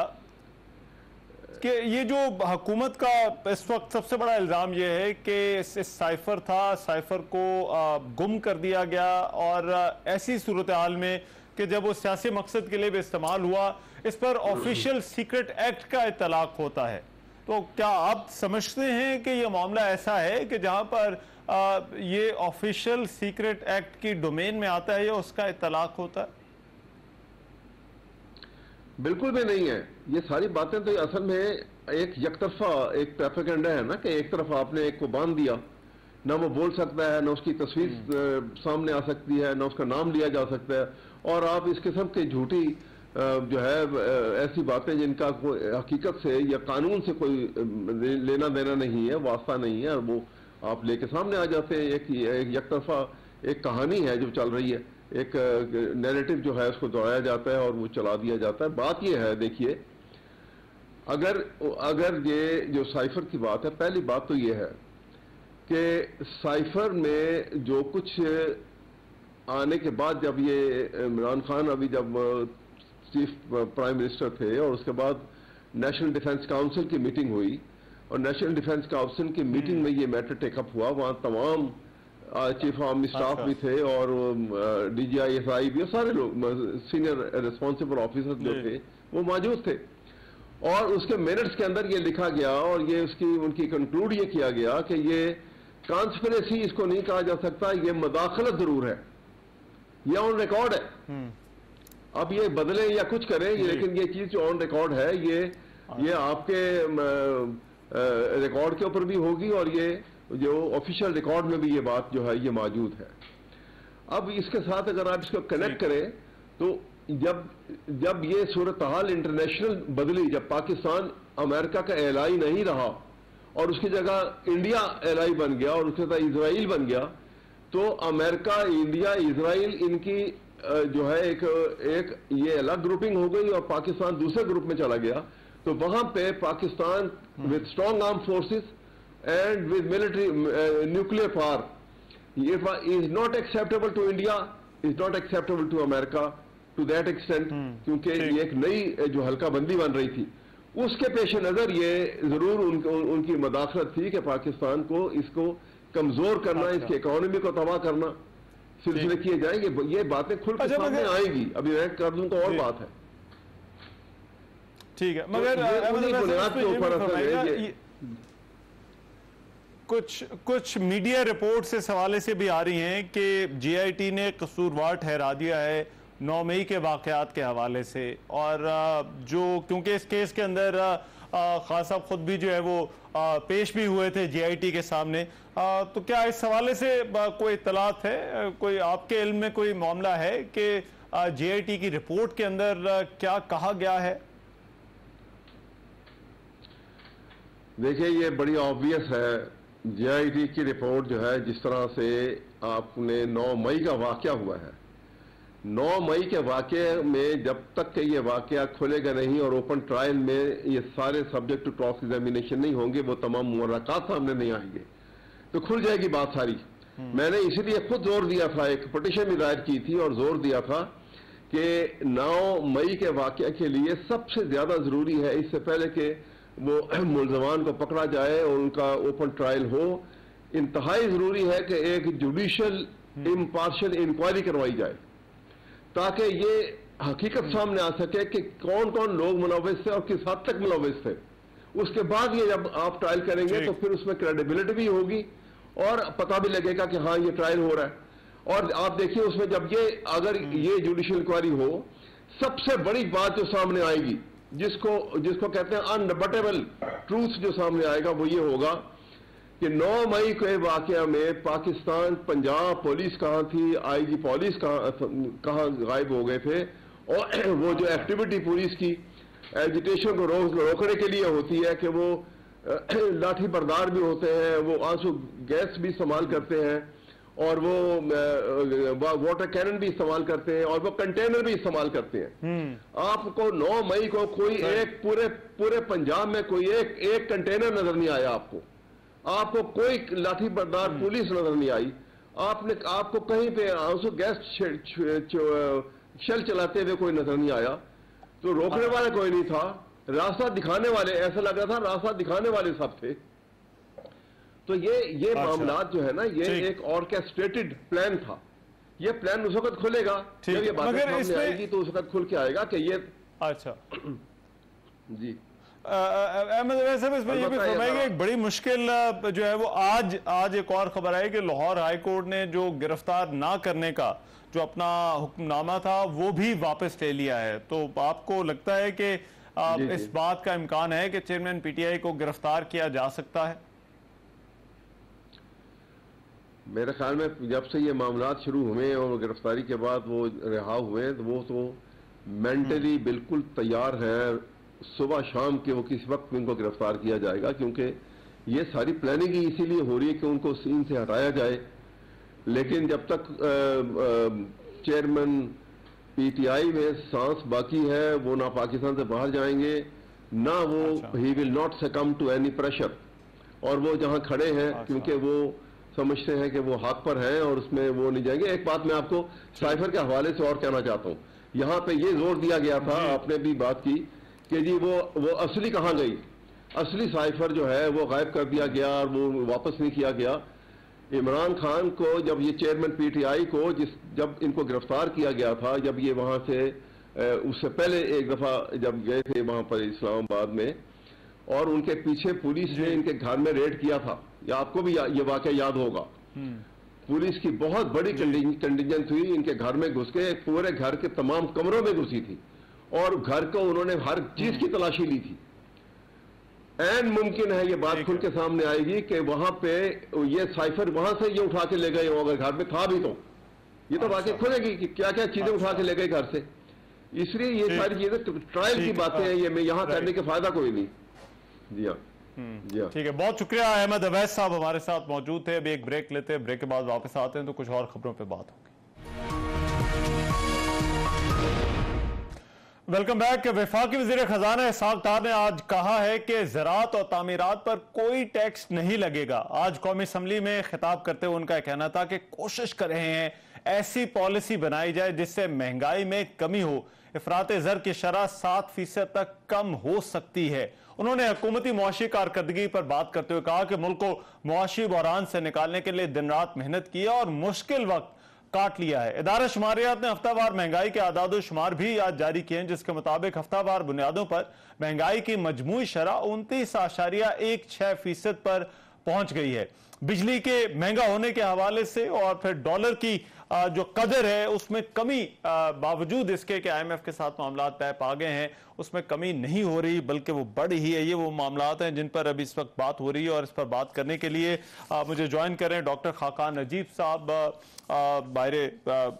Speaker 1: कि ये जो हुकूमत का इस वक्त सबसे बड़ा इल्जाम ये है कि इस साइफर था, साइफर को गुम कर दिया गया और ऐसी सूरत हाल में कि जब वो सियासी मकसद के लिए भी इस्तेमाल हुआ, इस पर ऑफिशियल सीक्रेट एक्ट का इतलाक होता है। तो क्या आप समझते हैं कि ये मामला ऐसा है कि जहां पर ये ऑफिशियल सीक्रेट एक्ट की डोमेन में आता है या उसका इतलाक होता है?
Speaker 3: बिल्कुल भी नहीं है। ये सारी बातें तो असल में एक यकतरफा एक प्रोपेगेंडा है ना कि एक तरफ आपने एक को बांध दिया, ना वो बोल सकता है, ना उसकी तस्वीर सामने आ सकती है, ना उसका नाम लिया जा सकता है, और आप इस किस्म की झूठी जो है ऐसी बातें जिनका कोई हकीकत से या कानून से कोई लेना देना नहीं है, वास्ता नहीं है, और वो आप लेके सामने आ जाते हैं। एक यकतरफा एक कहानी है जो चल रही है, एक नैरेटिव जो है उसको दोहराया जाता है और वो चला दिया जाता है। बात ये है, देखिए, अगर ये जो साइफर की बात है, पहली बात तो ये है कि साइफर में जो कुछ आने के बाद जब ये इमरान खान अभी जब चीफ प्राइम मिनिस्टर थे और उसके बाद नेशनल डिफेंस काउंसिल की मीटिंग हुई और नेशनल डिफेंस काउंसिल की मीटिंग में ये मैटर टेकअप हुआ, वहाँ तमाम चीफ आर्मी स्टाफ भी थे और DGI SI भी, सारे लोग सीनियर रिस्पॉन्सिबल ऑफिसर जो थे वो मौजूद थे। और उसके मिनट्स के अंदर ये लिखा गया और ये उनकी कंक्लूड ये किया गया कि ये कॉन्स्पिरेसी इसको नहीं कहा जा सकता, ये मदाखलत जरूर है, ये ऑन रिकॉर्ड है। अब ये बदले या कुछ करें लेकिन ये चीज जो ऑन रिकॉर्ड है ये आपके रिकॉर्ड के ऊपर भी होगी और ये जो ऑफिशियल रिकॉर्ड में भी ये बात जो है ये मौजूद है। अब इसके साथ अगर आप इसको कनेक्ट करें तो जब ये सूरत हाल इंटरनेशनल बदली, जब पाकिस्तान अमेरिका का एलाई नहीं रहा और उसकी जगह इंडिया एलाई बन गया और उसके साथ इजराइल बन गया, तो अमेरिका, इंडिया, इजराइल इनकी जो है एक ये अलग ग्रुपिंग हो गई और पाकिस्तान दूसरे ग्रुप में चला गया। तो वहां पे Pakistan with strong arm forces and with military nuclear power is not acceptable to India, is not acceptable to America to that extent, क्योंकि ये एक नई जो हल्का बंदी बन रही थी, उसके पेश नजर ये जरूर उनकी मदाखलत थी कि पाकिस्तान को इसको कमजोर करना, इसकी इकोनॉमी को तबाह करना, सिलसिले किए जाएंगे। ये बातें खुलकर सामने आएगी, अभी मैं कर दूं तो और बात है।
Speaker 1: ठीक है, मगर
Speaker 3: बुनियाद के ऊपर
Speaker 1: कुछ मीडिया रिपोर्ट्स इस हवाले से भी आ रही हैं कि जीआईटी ने कसूरवार ठहरा दिया है 9 मई के वाकयात के हवाले से, और जो क्योंकि इस केस के अंदर खान साहब खुद भी जो है वो पेश भी हुए थे जीआईटी के सामने, तो क्या इस हवाले से कोई इत्तलात है, कोई आपके इल्म में कोई मामला है कि जीआईटी की रिपोर्ट के अंदर क्या कहा गया है?
Speaker 3: देखिए, ये बड़ी ऑब्वियस है, जीआईटी की रिपोर्ट जो है, जिस तरह से आपने 9 मई का वाकया हुआ है, 9 मई के वाकये में जब तक कि ये वाकया खुलेगा नहीं और ओपन ट्रायल में ये सारे सब्जेक्ट टू क्रॉस एग्जामिनेशन नहीं होंगे, वो तमाम मुर्रकात सामने नहीं आएंगे, तो खुल जाएगी बात सारी। मैंने इसीलिए खुद जोर दिया था, एक पिटीशन भी दायर की थी और जोर दिया था कि 9 मई के वाकये के लिए सबसे ज्यादा जरूरी है, इससे पहले कि वो मुलजमान को पकड़ा जाए और उनका ओपन ट्रायल हो, इंतहाई जरूरी है कि एक जुडिशियल इम्पार्शियल इंक्वायरी करवाई जाए, ताकि ये हकीकत सामने आ सके कि कौन कौन लोग मुलव्विस थे और किस हद तक मुलव्विस थे। उसके बाद ये जब आप ट्रायल करेंगे तो फिर उसमें क्रेडिबिलिटी भी होगी और पता भी लगेगा कि हाँ ये ट्रायल हो रहा है। और आप देखिए उसमें जब ये अगर ये जुडिशियल इंक्वायरी हो, सबसे बड़ी बात जो सामने आएगी, जिसको कहते हैं अनरिबटेबल ट्रूथ जो सामने आएगा, वो ये होगा कि 9 मई के वाकया में पाकिस्तान, पंजाब पुलिस कहाँ थी, आईजी पुलिस कहाँ गायब हो गए थे, और वो जो एक्टिविटी पुलिस की एजिटेशन को रोकने के लिए होती है कि वो लाठी बरदार भी होते हैं, वो आंसू गैस भी इस्तेमाल करते हैं और वो वाटर कैनन भी इस्तेमाल करते हैं और वो कंटेनर भी इस्तेमाल करते हैं। आपको 9 मई को कोई एक पूरे पंजाब में कोई एक कंटेनर नजर नहीं आया, आपको कोई लाठी बरदार पुलिस नजर नहीं आई, आपको कहीं पे आंसू गैस शेल चलाते हुए कोई नजर नहीं आया, तो रोकने वाला कोई नहीं था, रास्ता दिखाने वाले, ऐसा लग रहा था रास्ता दिखाने वाले सब थे। तो ये मामलात जो है ना, ये एक ऑर्केस्ट्रेटेड प्लान था। ये प्लान उस वक्त खुलेगा जब ये बात सामने आएगी, तो उस वक्त खुल के आएगा कि ये
Speaker 1: अच्छा
Speaker 3: जी।
Speaker 1: वैसे इसमें ये भी फरमाइएगा, एक बड़ी मुश्किल जो है वो आज एक और खबर आई कि लाहौर हाई कोर्ट ने जो गिरफ्तार ना करने का जो अपना हुक्मनामा था वो भी वापस ले लिया है। तो आपको लगता है कि इस बात का इम्कान है कि चेयरमैन पीटीआई को गिरफ्तार किया जा सकता है?
Speaker 3: मेरे ख्याल में जब से ये मामलात शुरू हुए और गिरफ्तारी के बाद वो रिहा हुए, तो वो तो मेंटली बिल्कुल तैयार है, सुबह शाम के वो किस वक्त उनको गिरफ्तार किया जाएगा, क्योंकि ये सारी प्लानिंग ही इसीलिए हो रही है कि उनको सीन से हटाया जाए। लेकिन जब तक चेयरमैन पीटीआई में सांस बाकी है, वो ना पाकिस्तान से बाहर जाएंगे, ना वो ही will not succumb to any pressure, और वो जहां खड़े हैं क्योंकि वो समझते हैं कि वो हक पर हैं और उसमें वो नहीं जाएंगे। एक बात मैं आपको साइफर के हवाले से और कहना चाहता हूँ, यहाँ पे ये जोर दिया गया था, आपने भी बात की कि जी वो असली कहाँ गई, असली साइफर जो है वो गायब कर दिया गया और वो वापस नहीं किया गया। इमरान खान को जब ये चेयरमैन पीटीआई को जब इनको गिरफ्तार किया गया था, जब ये वहां से उससे पहले एक दफा जब गए थे वहां पर इस्लामाबाद में, और उनके पीछे पुलिस ने इनके घर में रेड किया था, या आपको भी ये वाकया याद होगा। पुलिस की बहुत बड़ी कंटिजेंट हुई, इनके घर में घुस के पूरे घर के तमाम कमरों में घुसी थी और घर को उन्होंने हर चीज की तलाशी ली थी। एंड मुमकिन है ये बात खुल के सामने आएगी कि वहां पे ये साइफर वहां से ये उठा के ले गए हो, अगर घर में था भी तो ये तो वाकई खुलेगी कि क्या क्या चीजें उठा के ले गए घर से। इसलिए ये सारी चीजें ट्रायल की बातें हैं, ये मैं यहां करने के फायदा कोई नहीं। जी हाँ, जी हाँ,
Speaker 1: ठीक है, बहुत शुक्रिया। अहमद अवैस साहब हमारे साथ मौजूद थे। अभी एक ब्रेक लेते हैं, ब्रेक के बाद वापस आते हैं तो कुछ और खबरों पे बात होगी। Welcome back. वफाकी वजीर खजाना इसहाक डार ने आज कहा है कि ज़राअत और तामीरात पर कोई टैक्स नहीं लगेगा। आज कौमी असम्बली में खिताब करते हुए उनका कहना था कि कोशिश कर रहे हैं ऐसी पॉलिसी बनाई जाए जिससे महंगाई में कमी हो। इफरात ज़र की शरह 7% तक कम हो सकती है। उन्होंने हुकूमती मुआशी कारकर्दगी पर बात करते हुए कहा कि मुल्क को मुआशी बहरान से निकालने के लिए दिन रात मेहनत की है और मुश्किल वक्त काट लिया है। इदारा शुमारियात ने हफ्तावार महंगाई के आदाद शुमार भी आज जारी किए हैं, जिसके मुताबिक हफ्तावार बुनियादों पर महंगाई की मजमूई शरह 29.6% पर पहुंच गई है। बिजली के महंगा होने के हवाले से और फिर डॉलर की जो कदर है उसमें कमी, बावजूद इसके कि IMF के साथ मामला तय पा गए हैं, उसमें कमी नहीं हो रही बल्कि वो बढ़ ही है। ये वो मामलात हैं जिन पर अभी इस वक्त बात हो रही है और इस पर बात करने के लिए मुझे ज्वाइन करें डॉक्टर खाकान नजीब साहब, बाहर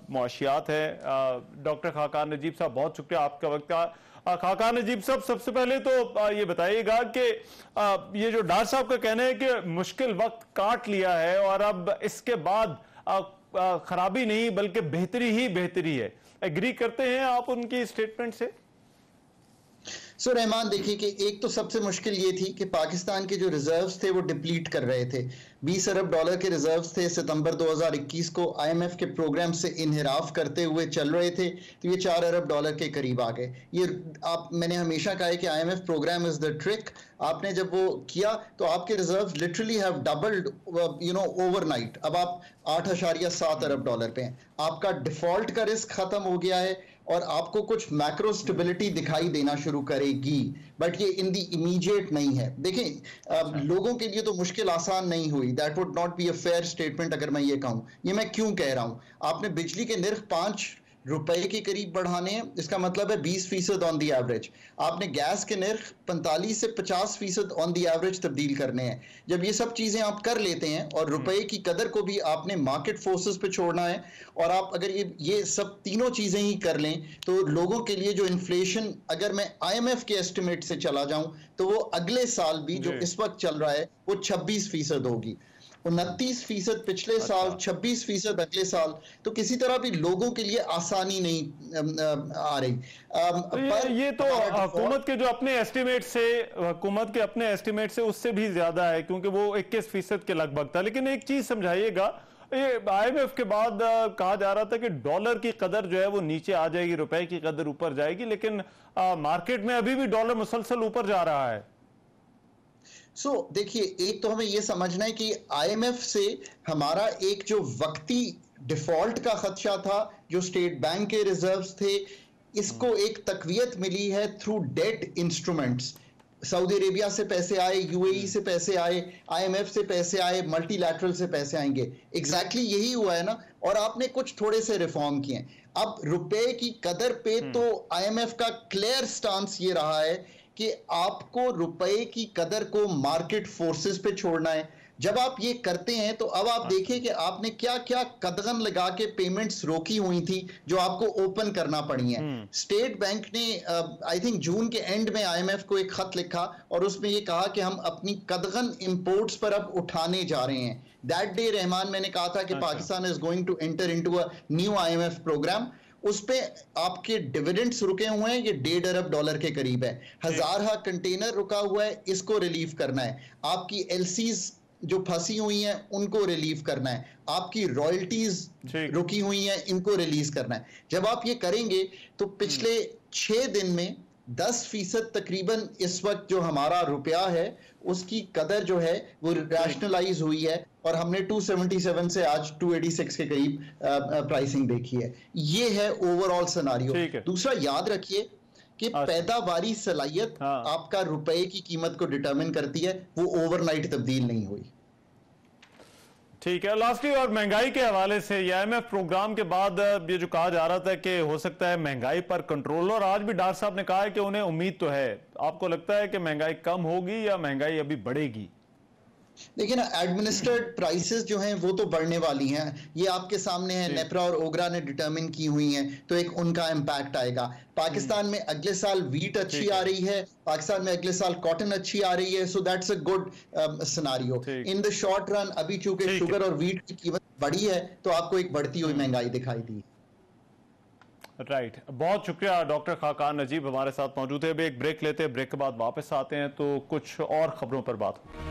Speaker 1: मुआशियात है। डॉक्टर खाकान नजीब साहब, बहुत शुक्रिया आपका वक्त का। खाकान नजीब साहब, सबसे पहले तो ये बताइएगा कि ये जो डार साहब का कहना है कि मुश्किल वक्त काट लिया है और अब इसके बाद खराबी नहीं बल्कि बेहतरी ही बेहतरी है, एग्री करते हैं आप उनकी स्टेटमेंट से?
Speaker 4: सो रहमान, देखिए कि एक तो सबसे मुश्किल ये थी कि पाकिस्तान के जो रिजर्व्स थे वो डिप्लीट कर रहे थे। 20 अरब डॉलर के रिजर्व्स थे, सितंबर 2021 को IMF के प्रोग्राम से इनहिराफ करते हुए चल रहे थे, तो ये 4 अरब डॉलर के करीब आ गए। ये मैंने हमेशा कहा है कि IMF programme is the trick. आपने जब वो किया तो आपके reserves literally have doubled overnight. अब आप 8.7 अरब डॉलर पे हैं। आपका डिफॉल्ट का रिस्क खत्म हो गया है और आपको कुछ मैक्रो स्टेबिलिटी दिखाई देना शुरू करेगी, बट ये इन दी इमीडिएट नहीं है। देखें, लोगों के लिए तो मुश्किल आसान नहीं हुई, that would not be a fair statement अगर मैं ये कहूं। ये मैं क्यों कह रहा हूं? आपने बिजली के निर्ख 5 रुपए के करीब बढ़ाने हैं, इसका मतलब है 20% ऑन दी एवरेज। आपने गैस के निर्ख 45 से 50% ऑन दी एवरेज तब्दील करने हैं। जब ये सब चीजें आप कर लेते हैं और रुपए की कदर को भी आपने मार्केट फोर्सेस पे छोड़ना है, और आप अगर ये सब तीनों चीजें ही कर लें तो लोगों के लिए जो इन्फ्लेशन, अगर मैं IMF के एस्टिमेट से चला जाऊं तो वो अगले साल भी जो इस वक्त चल रहा है वो 26% होगी। 29% पिछले साल, 26% अगले साल। तो किसी तरह भी लोगों के लिए आसानी नहीं आ रही।
Speaker 1: ये तो हुकूमत के जो अपने एस्टिमेट से, हुकूमत के अपने एस्टिमेट से उससे भी ज्यादा है, क्योंकि वो 21% के लगभग था। लेकिन एक चीज समझाइएगा, ये IMF के बाद कहा जा रहा था कि डॉलर की कदर जो है वो नीचे आ जाएगी, रुपए की कदर ऊपर जाएगी, लेकिन मार्केट में अभी भी डॉलर मुसलसल ऊपर जा रहा है।
Speaker 4: देखिए, एक तो हमें यह समझना है कि IMF से हमारा एक जो वक्ती डिफॉल्ट का खदशा था, जो स्टेट बैंक के रिजर्व्स थे, इसको एक तकवीयत मिली है through debt instruments. Saudi Arabia से पैसे आए, UAE से पैसे आए, IMF से पैसे आए, मल्टीलैटरल से पैसे आएंगे। एग्जैक्टली यही हुआ है ना। और आपने कुछ थोड़े से रिफॉर्म किए। अब रुपए की कदर पे तो IMF का क्लियर स्टांस ये रहा है कि आपको रुपए की कदर को मार्केट फोर्सेस पे छोड़ना है। जब आप ये करते हैं तो अब आप देखिए कि आपने क्या क्या कदगन लगा के पेमेंट्स रोकी हुई थी जो आपको ओपन करना पड़ी हैं। स्टेट बैंक ने आई थिंक जून के एंड में IMF को एक खत लिखा और उसमें ये कहा कि हम अपनी कदगन इंपोर्ट्स पर अब उठाने जा रहे हैं। दैट डे रहमान मैंने कहा था कि Pakistan is going to enter into a new IMF programme. उस पे आपके डिविडेंड्स रुके हुए हैं, ये 1.5 अरब डॉलर के करीब है। 1000 कंटेनर रुका हुआ है, इसको रिलीव करना है। आपकी LCs जो फंसी हुई हैं उनको रिलीव करना है। आपकी रॉयल्टीज रुकी हुई हैं, इनको रिलीज करना है। जब आप ये करेंगे तो पिछले 6 दिन में 10% तकरीबन इस वक्त जो हमारा रुपया है उसकी कदर जो है वो रैशनलाइज हुई है और हमने 277 से आज 286 के करीब प्राइसिंग देखी है। ये है ओवरऑल सिनेरियो। दूसरा याद रखिए कि पैदावारी सलाहियत आपका रुपए की कीमत को डिटरमिन करती है, वो ओवरनाइट तब्दील नहीं हुई।
Speaker 1: ठीक है, लास्टली और महंगाई के हवाले से IMF प्रोग्राम के बाद ये जो कहा जा रहा था कि हो सकता है महंगाई पर कंट्रोल, और आज भी डॉक्टर साहब ने कहा है कि उन्हें उम्मीद तो है। आपको लगता है कि महंगाई कम होगी या महंगाई अभी बढ़ेगी?
Speaker 4: देखिए ना, एडमिनिस्ट्रेड प्राइसेस जो हैं वो तो बढ़ने वाली हैं, ये आपके सामने है, नेपरा और ओगरा ने डिटरमिन की हुई हैं, तो एक उनका इम्पैक्ट आएगा। पाकिस्तान में अगले साल वीट अच्छी आ रही है, पाकिस्तान में अगले साल कॉटन अच्छी आ रही है, so that's a good scenario. In the short run अभी चूंकि शुगर और वीट की कीमत बढ़ी है तो आपको एक बढ़ती हुई महंगाई दिखाई दी।
Speaker 1: राइट, बहुत शुक्रिया डॉक्टर खाकान नजीब हमारे साथ मौजूद है। अभी एक ब्रेक लेते हैं, ब्रेक के बाद वापस आते हैं तो कुछ और खबरों पर बात होगी।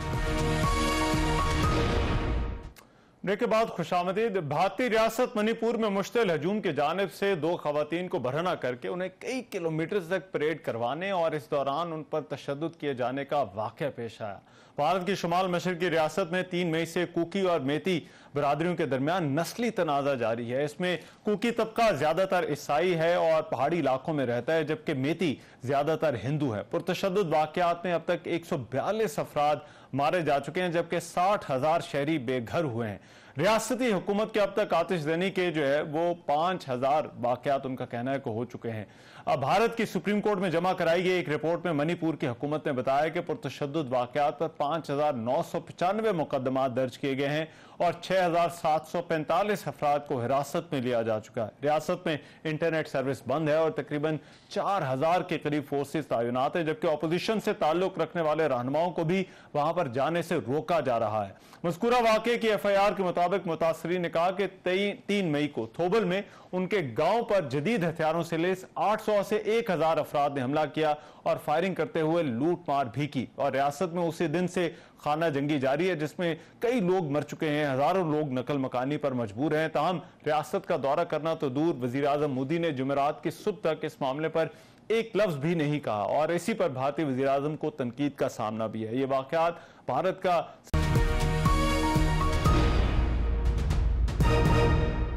Speaker 1: ब्रेक के बाद खुशामदीद। भारतीय रियासत मणिपुर में मुश्तिल हजूम की जानिब से 2 खवातीन को बरहना करके उन्हें कई किलोमीटर तक परेड करवाने और इस दौरान उन पर तशद्दुद किए जाने का वाक़या पेश आया। भारत की शुमाल मशरकी रियासत में 3 मई से कुकी और मेती बरादरियों के दरमियान नस्ली तनाज़ा जारी है। इसमें कुकी तबका ज्यादातर ईसाई है और पहाड़ी इलाकों में रहता है, जबकि मेती ज्यादातर हिंदू है। पुरतशद्दुद वाक़यात में अब तक 142 अफराद मारे जा चुके हैं, जबकि 60,000 शहरी बेघर हुए हैं। रियासती हुकूमत के अब तक आतिशजनी के जो है वो 5,000 वाक़यात उनका कहना है कि हो चुके हैं। अब भारत की सुप्रीम कोर्ट में जमा कराई गई एक रिपोर्ट में मणिपुर की हुकूमत ने बताया कि पुरतशद्दुद वाक़यात पर 5,995 मुकदमात दर्ज किए गए हैं और 6,745 अफराद को हिरासत में लिया जा चुका है। रियासत में इंटरनेट सर्विस बंद है और तकरीबन 4,000 के करीब फोर्सेस तैनात है, जबकि अपोजिशन से ताल्लुक रखने वाले रहनुमाओं को भी वहां पर जाने से रोका जा रहा है। मज़कूरा वाक़े की FIR के मुताबिक मुतासरीन ने कहा कि 3 मई को थोबल में उनके गांव पर जदीद हथियारों से लेस 800 से 1,000 अफराद ने हमला किया और फायरिंग करते हुए लूट मार भी की। और रियासत में उसी दिन से खाना जंगी जारी है, जिसमें कई लोग मर चुके हैं, हजारों लोग नकल मकानी पर मजबूर हैं। ताहम रियासत का दौरा करना तो दूर, वजीर आजम मोदी ने जुमेरात की सुबह तक इस मामले पर एक लफ्ज भी नहीं कहा और इसी पर भारतीय वजीर आजम को तनकीद का सामना भी है। ये वाकयात भारत का